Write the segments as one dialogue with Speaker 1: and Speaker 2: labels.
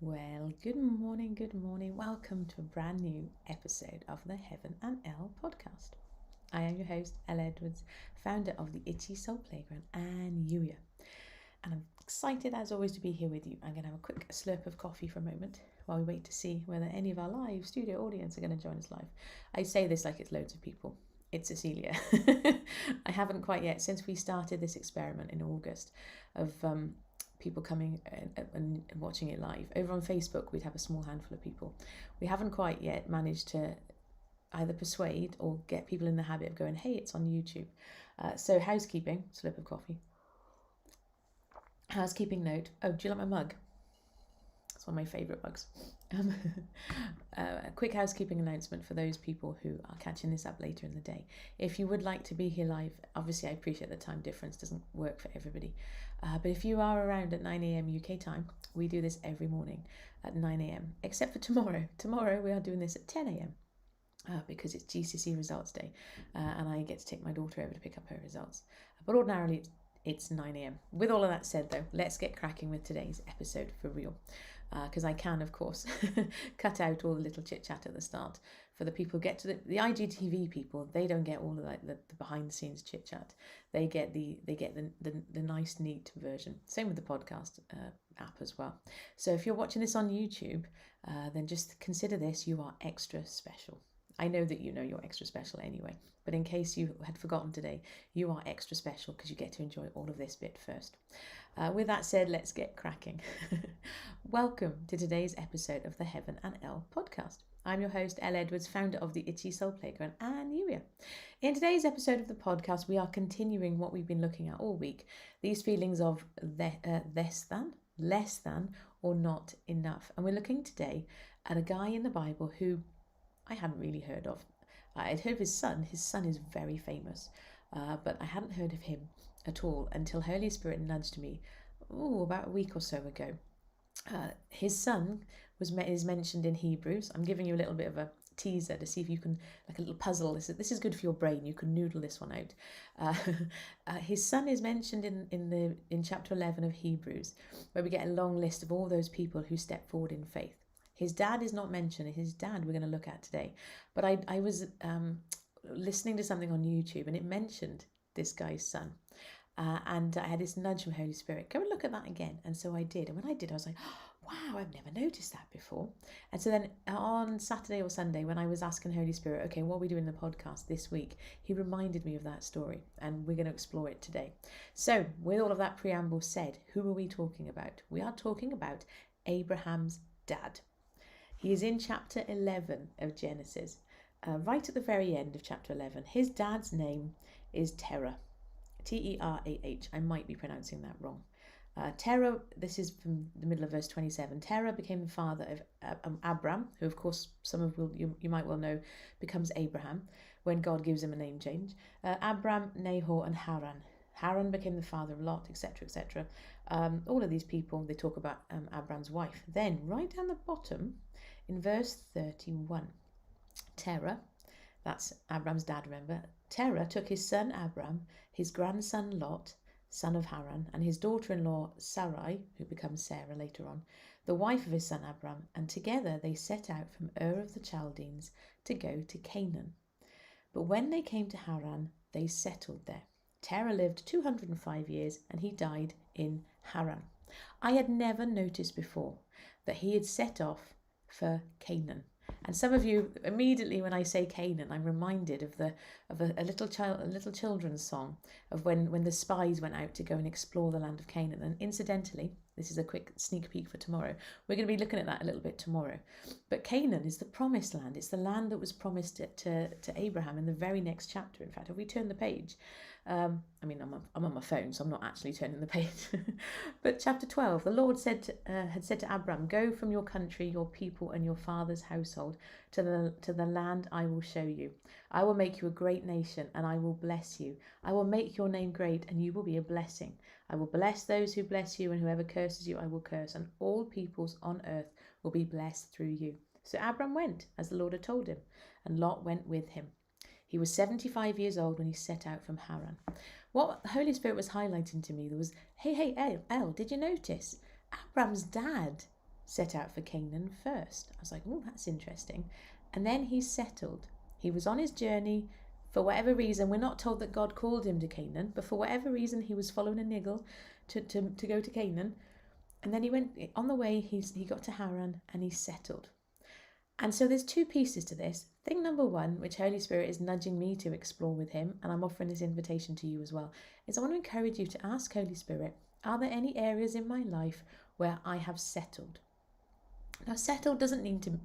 Speaker 1: Well, good morning, good morning. Welcome to a brand new episode of the Heaven and Elle podcast. I am your host, Elle Edwards, founder of the Itchy Soul Playground and Yuya. And I'm excited as always to be here with you. I'm going to have a quick slurp of coffee for a moment while we wait to see whether any of our live studio audience are going to join us live. I say this like it's loads of people. It's Cecilia. I haven't quite yet, since we started this experiment in August of people coming and watching it live. Over on Facebook, we'd have a small handful of people. We haven't quite yet managed to either persuade or get people in the habit of going, hey, it's on YouTube. So housekeeping, slip of coffee. Housekeeping note. Oh, do you like my mug? It's one of my favourite mugs. A quick housekeeping announcement for those people who are catching this up later in the day. If you would like to be here live, obviously I appreciate the time difference doesn't work for everybody. But if you are around at 9 a.m. UK time, we do this every morning at 9 a.m. except for tomorrow. Tomorrow we are doing this at 10 a.m. Because it's GCSE results day and I get to take my daughter over to pick up her results. But ordinarily it's 9 a.m. With all of that said though, let's get cracking with today's episode for real. Because I can, of course, cut out all the little chit-chat at the start. For the people who get to the IGTV people, they don't get all of the behind-the-scenes chit-chat. They get the nice, neat version. Same with the podcast app as well. So if you're watching this on YouTube, then just consider this, you are extra special. I know that you know you're extra special anyway, but in case you had forgotten today, you are extra special because you get to enjoy all of this bit first. With that said, let's get cracking. Welcome to today's episode of the Heaven and Elle podcast. I'm your host, Elle Edwards, founder of the Itchy Soul Playground and Yuya. In today's episode of the podcast, we are continuing what we've been looking at all week, these feelings of less than, or not enough. And we're looking today at a guy in the Bible who I hadn't really heard of. I'd heard of his son. His son is very famous, but I hadn't heard of him at all until Holy Spirit nudged me about a week or so ago. His son is mentioned in Hebrews. I'm giving you a little bit of a teaser to see if you can, like a little puzzle. This is good for your brain. You can noodle this one out. His son is mentioned in chapter 11 of Hebrews, where we get a long list of all those people who step forward in faith. His dad is not mentioned. His dad we're going to look at today. But I was listening to something on YouTube and it mentioned this guy's son. And I had this nudge from Holy Spirit, go and look at that again. And so I did. And when I did, I was like, oh, wow, I've never noticed that before. And so then on Saturday or Sunday, when I was asking Holy Spirit, okay, what are we doing in the podcast this week? He reminded me of that story and we're going to explore it today. So with all of that preamble said, who are we talking about? We are talking about Abraham's dad. He is in chapter 11 of Genesis, right at the very end of chapter 11. His dad's name is Terra, Terah. I might be pronouncing that wrong. Terra, this is from the middle of verse 27. Terra became the father of Abram, who of course some of you might well know becomes Abraham when God gives him a name change. Abram, Nahor and Haran. Haran became the father of Lot, etc., etc. All of these people, they talk about Abram's wife. Then right down the bottom, in verse 31, Terra, that's Abram's dad, remember, Terra took his son Abram, his grandson Lot, son of Haran, and his daughter-in-law Sarai, who becomes Sarah later on, the wife of his son Abram, and together they set out from Ur of the Chaldeans to go to Canaan. But when they came to Haran, they settled there. Terah lived 205 years and he died in Haran. I had never noticed before that he had set off for Canaan. And some of you, immediately when I say Canaan, I'm reminded of a little children's song of when the spies went out to go and explore the land of Canaan. And incidentally, this is a quick sneak peek for tomorrow. We're going to be looking at that a little bit tomorrow. But Canaan is the promised land. It's the land that was promised to Abraham in the very next chapter. In fact, if we turn the page, I'm on my phone, so I'm not actually turning the page. But chapter 12, the Lord had said to Abram, go from your country, your people, and your father's household to the land I will show you. I will make you a great nation, and I will bless you. I will make your name great, and you will be a blessing. I will bless those who bless you, and whoever curses you, I will curse, and all peoples on earth will be blessed through you. So Abram went, as the Lord had told him, and Lot went with him. He was 75 years old when he set out from Haran. What the Holy Spirit was highlighting to me, there was, hey, Elle, did you notice? Abram's dad set out for Canaan first. I was like, oh, that's interesting. And then he settled. He was on his journey. For whatever reason, we're not told that God called him to Canaan, but for whatever reason, he was following a niggle to go to Canaan. And then he went on the way, he got to Haran and he settled. And so there's two pieces to this. Thing number one, which Holy Spirit is nudging me to explore with him, and I'm offering this invitation to you as well, is I want to encourage you to ask Holy Spirit, are there any areas in my life where I have settled? Now, settled doesn't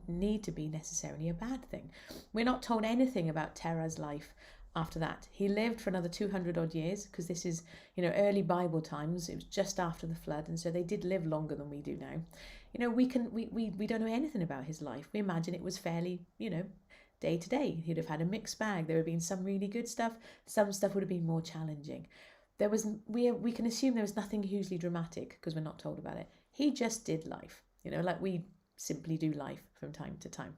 Speaker 1: need to be necessarily a bad thing. We're not told anything about Terra's life after that. He lived for another 200 odd years, because this is, early Bible times. It was just after the flood, and so they did live longer than we do now. We don't know anything about his life. We imagine it was fairly, day to day. He'd have had a mixed bag. There would have been some really good stuff. Some stuff would have been more challenging. We can assume there was nothing hugely dramatic because we're not told about it. He just did life, like we simply do life from time to time.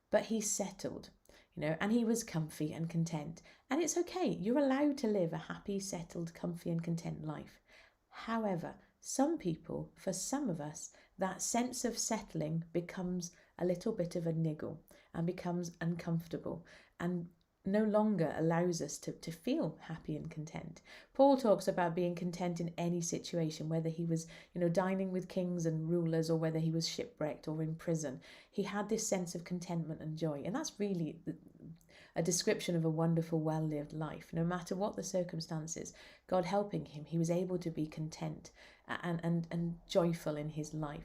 Speaker 1: But he settled, and he was comfy and content. And it's okay. You're allowed to live a happy, settled, comfy and content life. However, some people, for some of us, that sense of settling becomes a little bit of a niggle and becomes uncomfortable and no longer allows us to feel happy and content. Paul talks about being content in any situation, whether he was, dining with kings and rulers or whether he was shipwrecked or in prison. He had this sense of contentment and joy. And that's really a description of a wonderful, well-lived life. No matter what the circumstances, God helping him, he was able to be content and joyful in his life.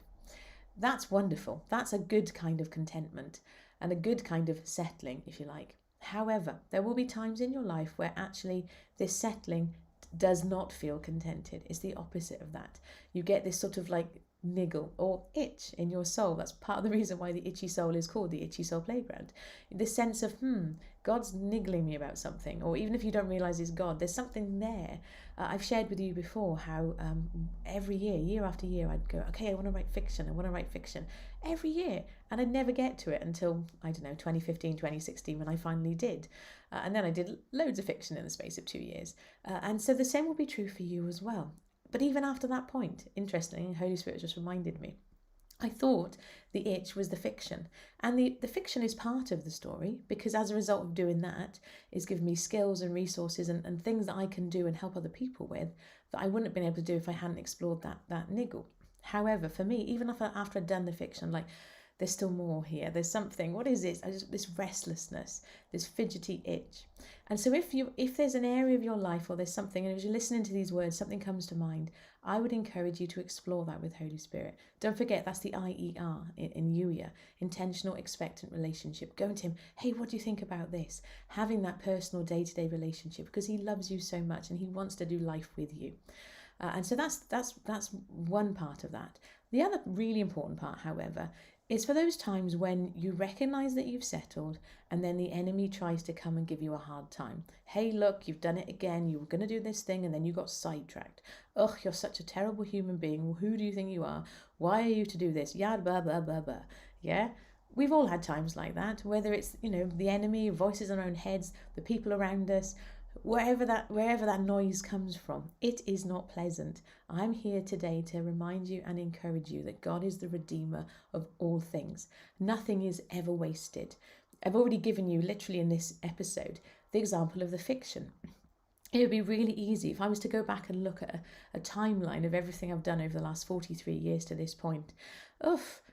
Speaker 1: That's wonderful. That's a good kind of contentment and a good kind of settling, if you like. However, there will be times in your life where actually this settling does not feel contented. It's the opposite of that. You get this sort of like niggle or itch in your soul. That's part of the reason why the itchy soul is called the itchy soul playground. This sense of, God's niggling me about something, or even if you don't realize it's God, there's something there. I've shared with you before how every year after year, I'd go, okay, I want to write fiction every year. And I'd never get to it until, 2015, 2016, when I finally did. And then I did loads of fiction in the space of 2 years. And so the same will be true for you as well. But even after that point, interestingly, Holy Spirit just reminded me, I thought the itch was the fiction. And the fiction is part of the story, because as a result of doing that, it's given me skills and resources and things that I can do and help other people with that I wouldn't have been able to do if I hadn't explored that niggle. However, for me, even after I'd done the fiction, like, there's still more here. There's something. What is this? This restlessness, this fidgety itch. And so if there's an area of your life or there's something, and as you're listening to these words, something comes to mind, I would encourage you to explore that with Holy Spirit. Don't forget, that's the IER in UIA, intentional expectant relationship. Going to him, hey, what do you think about this? Having that personal day-to-day relationship, because he loves you so much and he wants to do life with you. And so that's one part of that. The other really important part, however, is for those times when you recognize that you've settled and then the enemy tries to come and give you a hard time. Hey, look, you've done it again. You were going to do this thing and then you got sidetracked. Ugh, you're such a terrible human being. Well, who do you think you are? Why are you to do this? Yada, blah, blah, blah, blah. Yeah? We've all had times like that, whether it's, the enemy, voices in our own heads, the people around us, wherever that noise comes from. It is not pleasant. I'm here today to remind you and encourage you that God is the Redeemer of all things. Nothing is ever wasted. I've already given you, literally in this episode, the example of the fiction. It would be really easy if I was to go back and look at a timeline of everything I've done over the last 43 years to this point.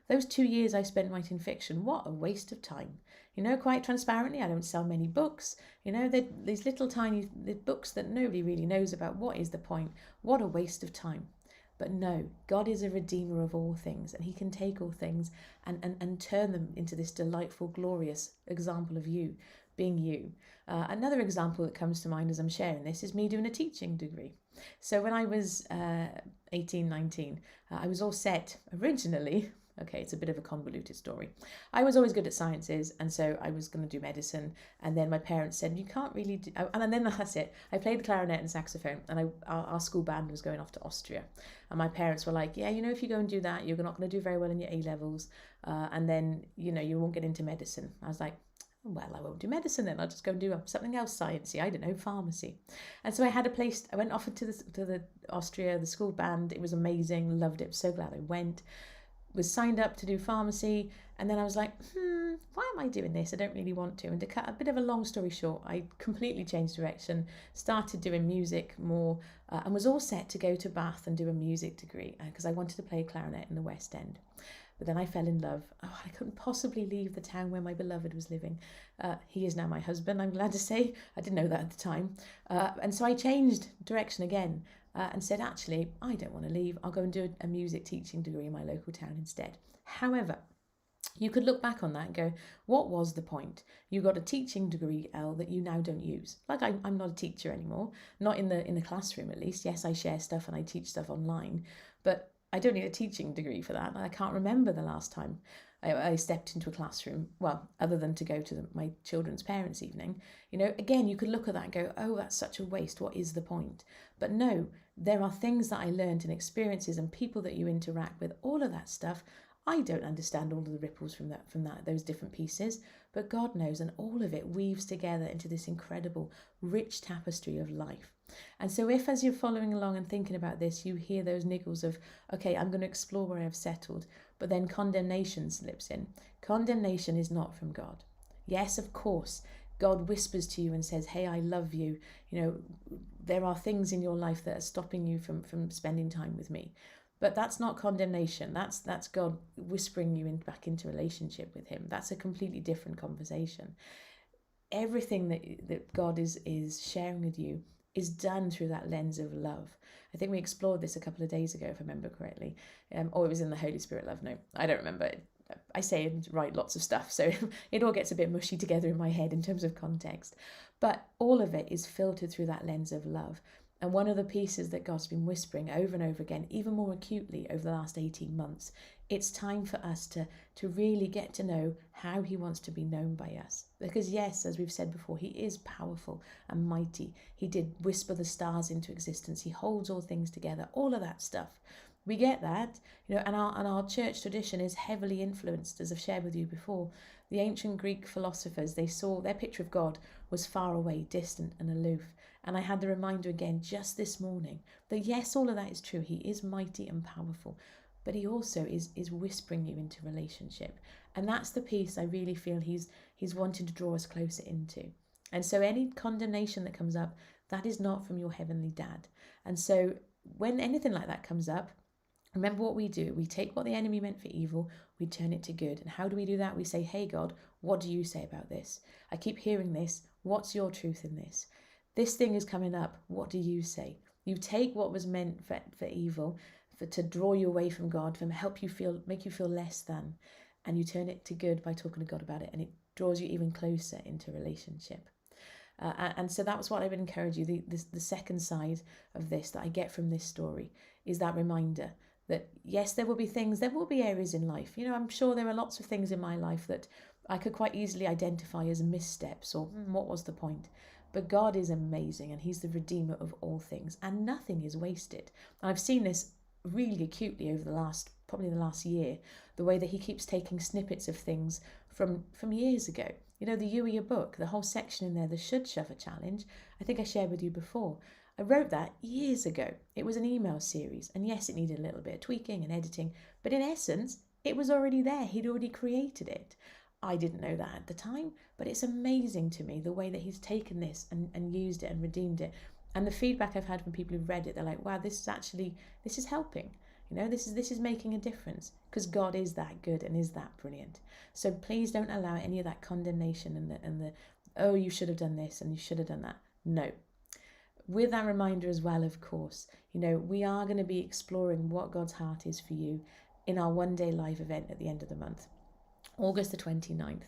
Speaker 1: Those 2 years I spent writing fiction, what a waste of time. Quite transparently, I don't sell many books. These little tiny books that nobody really knows about. What is the point? What a waste of time. But no, God is a redeemer of all things, and he can take all things and turn them into this delightful, glorious example of you, being you. Another example that comes to mind as I'm sharing this is me doing a teaching degree. So when I was 18, 19, I was all set originally. Okay, it's a bit of a convoluted story. I was always good at sciences, and so I was going to do medicine. And then my parents said, you can't really do... And then that's it. I played the clarinet and saxophone, and our school band was going off to Austria. And my parents were like, yeah, if you go and do that, you're not going to do very well in your A-levels. And then, you won't get into medicine. I was like, well, I won't do medicine then. I'll just go and do something else sciencey. I don't know, pharmacy. And so I had a place. I went off to the Austria, the school band. It was amazing. Loved it. So glad I went. was signed up to do pharmacy, and then I was like, why am I doing this? I don't really want to. And to cut a bit of a long story short, I completely changed direction, started doing music more, and was all set to go to Bath and do a music degree because I wanted to play clarinet in the West End. But then I fell in love. Oh, I couldn't possibly leave the town where my beloved was living. He is now my husband, I'm glad to say. I didn't know that at the time. And so I changed direction again and said, actually, I don't want to leave. I'll go and do a music teaching degree in my local town instead. However, you could look back on that and go, what was the point? You got a teaching degree, Elle, that you now don't use. Like I'm not a teacher anymore, not in the classroom at least. Yes, I share stuff and I teach stuff online, but I don't need a teaching degree for that. I can't remember the last time I stepped into a classroom, well, other than to go to my children's parents' evening. Again, you could look at that and go, oh, that's such a waste. What is the point? But no, there are things that I learned and experiences and people that you interact with, all of that stuff. I don't understand all of the ripples from those different pieces, but God knows, and all of it weaves together into this incredible, rich tapestry of life. And so if, as you're following along and thinking about this, you hear those niggles of, okay, I'm going to explore where I've settled, but then condemnation slips in. Condemnation is not from God. Yes, of course, God whispers to you and says, hey, I love you. There are things in your life that are stopping you from spending time with me. But that's not condemnation. That's God whispering you back into relationship with him. That's a completely different conversation. Everything that God is sharing with you is done through that lens of love. I think we explored this a couple of days ago, if I remember correctly. Or it was in the Holy Spirit love. No, I don't remember. I say and write lots of stuff, so it all gets a bit mushy together in my head in terms of context. But all of it is filtered through that lens of love. And one of the pieces that God's been whispering over and over again, even more acutely over the last 18 months, it's time for us to really get to know how he wants to be known by us. Because yes, as we've said before, he is powerful and mighty. He did whisper the stars into existence. He holds all things together, all of that stuff. We get that, and our church tradition is heavily influenced, as I've shared with you before. The ancient Greek philosophers, they saw their picture of God was far away, distant and aloof. And I had the reminder again just this morning that yes, all of that is true. He is mighty and powerful, but he also is whispering you into relationship. And that's the piece I really feel he's wanting to draw us closer into. And so any condemnation that comes up, that is not from your heavenly dad. And so when anything like that comes up, remember what we do. We take what the enemy meant for evil, we turn it to good. And how do we do that? We say, hey, God, what do you say about this? I keep hearing this. What's your truth in this? This thing is coming up. What do you say? You take what was meant for evil, to draw you away from God, to make you feel less than, and you turn it to good by talking to God about it, and it draws you even closer into relationship. And so that's what I would encourage you. The second side of this that I get from this story is that reminder that yes, there will be areas in life. I'm sure there are lots of things in my life that I could quite easily identify as missteps or what was the point? But God is amazing and he's the redeemer of all things and nothing is wasted. And I've seen this really acutely over probably the last year, the way that he keeps taking snippets of things from years ago. The You Are Your Book, the whole section in there, the Should Shove Challenge, I think I shared with you before. I wrote that years ago. It was an email series. And yes, it needed a little bit of tweaking and editing, but in essence, it was already there. He'd already created it. I didn't know that at the time, but it's amazing to me the way that he's taken this and used it and redeemed it. And the feedback I've had from people who've read it, they're like, wow, this is helping. This is making a difference because God is that good and is that brilliant. So please don't allow any of that condemnation and the oh, you should have done this and you should have done that. No. With that reminder as well, of course, we are going to be exploring what God's heart is for you in our one-day live event at the end of the month. August the 29th.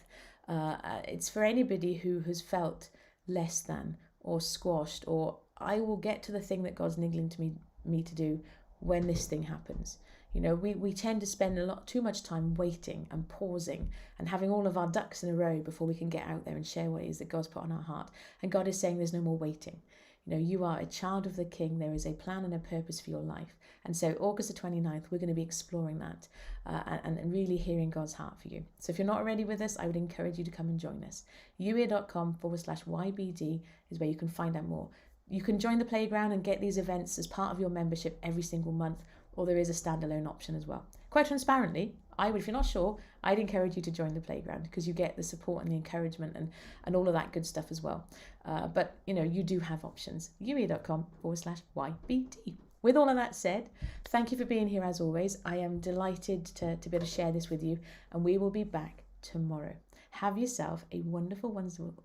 Speaker 1: It's for anybody who has felt less than or squashed or I will get to the thing that God's niggling to me to do when this thing happens. We tend to spend too much time waiting and pausing and having all of our ducks in a row before we can get out there and share what it is that God's put on our heart. And God is saying there's no more waiting. You are a child of the King. There is a plan and a purpose for your life. And so August the 29th, we're going to be exploring that and really hearing God's heart for you. So if you're not already with us, I would encourage you to come and join us. uear.com/YBD is where you can find out more. You can join the playground and get these events as part of your membership every single month. or there is a standalone option as well. Quite transparently, if you're not sure, I'd encourage you to join the playground because you get the support and the encouragement and all of that good stuff as well. But you do have options. uwe.com/YBT. With all of that said, thank you for being here as always. I am delighted to be able to share this with you, and we will be back tomorrow. Have yourself a wonderful,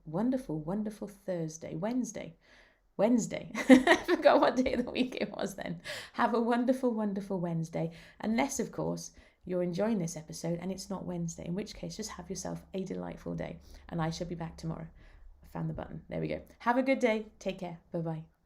Speaker 1: wonderful, wonderful Wednesday. I forgot what day of the week it was then. Have a wonderful, wonderful Wednesday. Unless, of course, you're enjoying this episode and it's not Wednesday, in which case just have yourself a delightful day. And I shall be back tomorrow. I found the button. There we go. Have a good day. Take care. Bye-bye.